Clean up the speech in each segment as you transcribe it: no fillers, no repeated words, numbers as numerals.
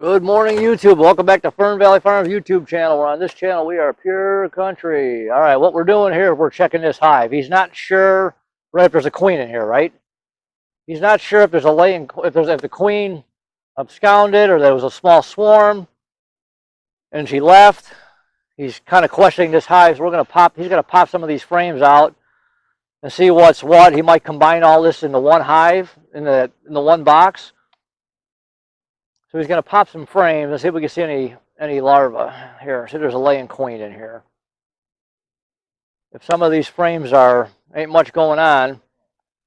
Good morning, YouTube. Welcome back to Fern Valley Farms YouTube channel. We're on this channel. We are pure country. All right, what we're doing here, we're checking this hive. He's not sure, right, if there's a queen in here, right? He's not sure if there's a laying, if the queen absconded or there was a small swarm and she left. He's kind of questioning this hive. So he's gonna pop some of these frames out and see what's what. He might combine all this into one hive, in the one box. So he's going to pop some frames and see if we can see any larvae here. See, there's a laying queen in here. If some of these frames ain't much going on,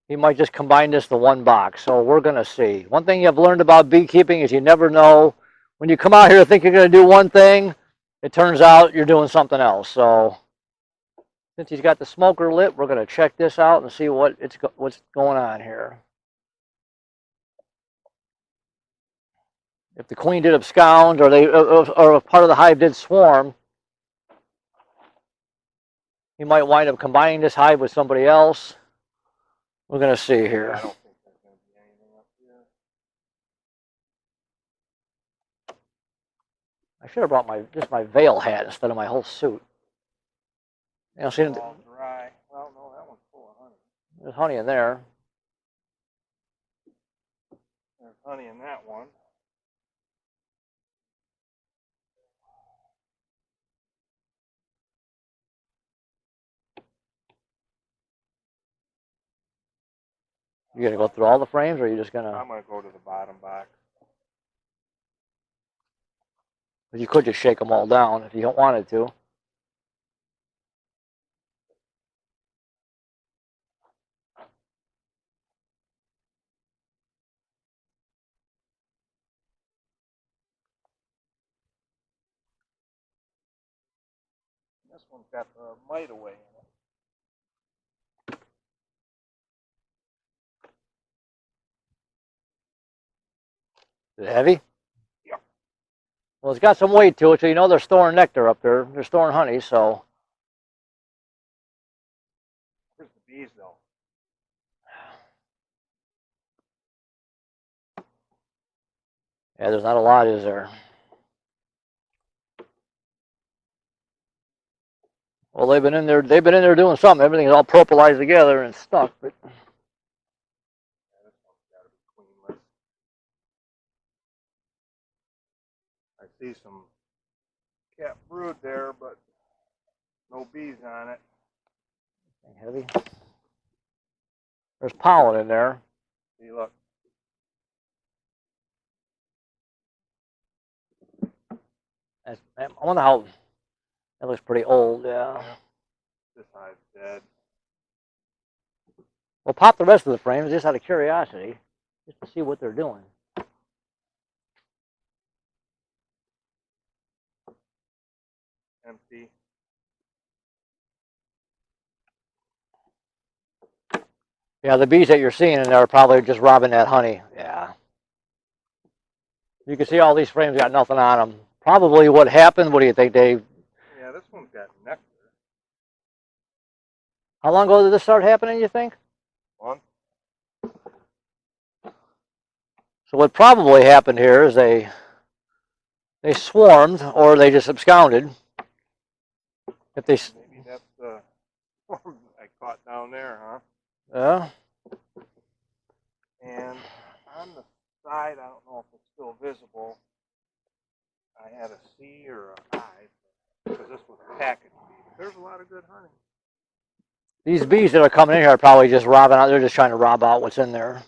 he might just combine this to one box. So we're going to see. One thing you've learned about beekeeping is you never know. When you come out here to think you're going to do one thing, it turns out you're doing something else. So since he's got the smoker lit, we're going to check this out and see what's going on here. If the queen did abscond, or if part of the hive did swarm, he might wind up combining this hive with somebody else. We're going to see here. I don't think there's going to be anything up here. I should have brought just my veil hat instead of my whole suit. You know, see, It's all dry. Well, no, that one's full of honey. there's honey in there. There's honey in that one. You going to go through all the frames, or are you just going to? I'm going to go to the bottom box. You could just shake them all down if you don't wanted to. This one's got the mite away in it. Is it heavy? Yep. Well, it's got some weight to it, so you know they're storing nectar up there. They're storing honey, so. Where's the bees, though? Yeah, there's not a lot, is there? Well, they've been in there. They've been in there doing something. Everything's all propylized together and stuck, but. Yeah, this one's got to be queenless. I see some cat brood there, but no bees on it. Heavy. There's pollen in there. See, look. I wonder how. That looks pretty old. Yeah. This hive's dead. Well, pop the rest of the frames just out of curiosity, just to see what they're doing. Empty. Yeah, the bees that you're seeing in there are probably just robbing that honey. Yeah. You can see all these frames got nothing on them. Probably what happened, what do you think, Dave? Yeah, this one's got nectar. How long ago did this start happening, you think? One. So what probably happened here is they swarmed, or they just absconded. If they... Maybe that's the one I caught down there, huh? Yeah. And on the side, I don't know if it's still visible, I had a C or a I, because this was a package bee. There's a lot of good honey. These bees that are coming in here are probably just robbing out. They're just trying to rob out what's in there.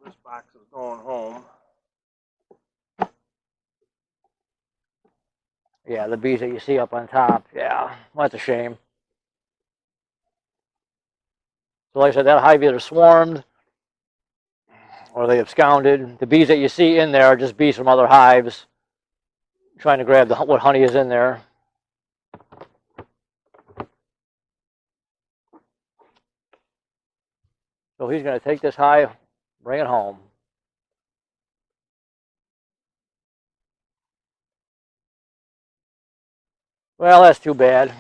This box is going home. Yeah, the bees that you see up on top. Yeah, well, that's a shame. So like I said, that hive either swarmed or they absconded. The bees that you see in there are just bees from other hives trying to grab what honey is in there. So he's going to take this hive, bring it home. Well, that's too bad.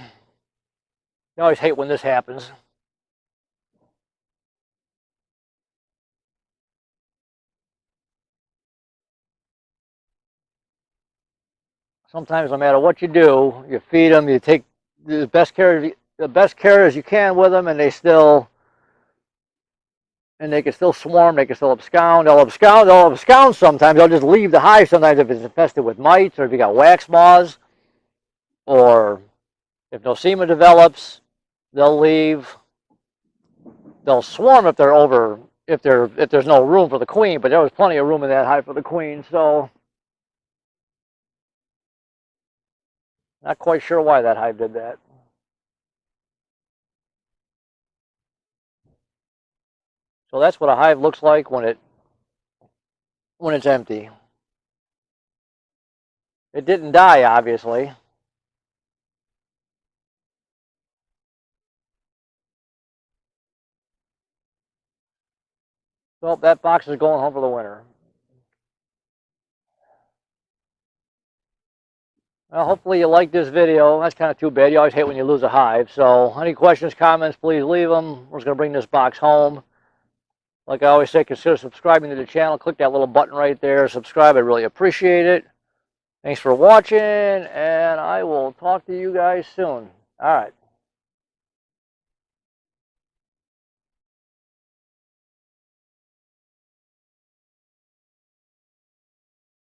You always hate when this happens. sometimes no matter what you do, you feed them, you take the best care as you can with them, and they can still swarm, they can still abscond. They'll abscond sometimes. They'll just leave the hive sometimes if it's infested with mites or if you got wax moths, or if nosema develops, they'll leave. They'll swarm if they're over, if there's no room for the queen, but there was plenty of room in that hive for the queen, so not quite sure why that hive did that. So that's what a hive looks like when it's empty. It didn't die, obviously. So that box is going home for the winter. Well, hopefully you like this video. That's kind of too bad. You always hate when you lose a hive. So any questions, comments, please leave them. We're just going to bring this box home. Like I always say, consider subscribing to the channel. Click that little button right there. Subscribe. I really appreciate it. Thanks for watching, and I will talk to you guys soon. All right.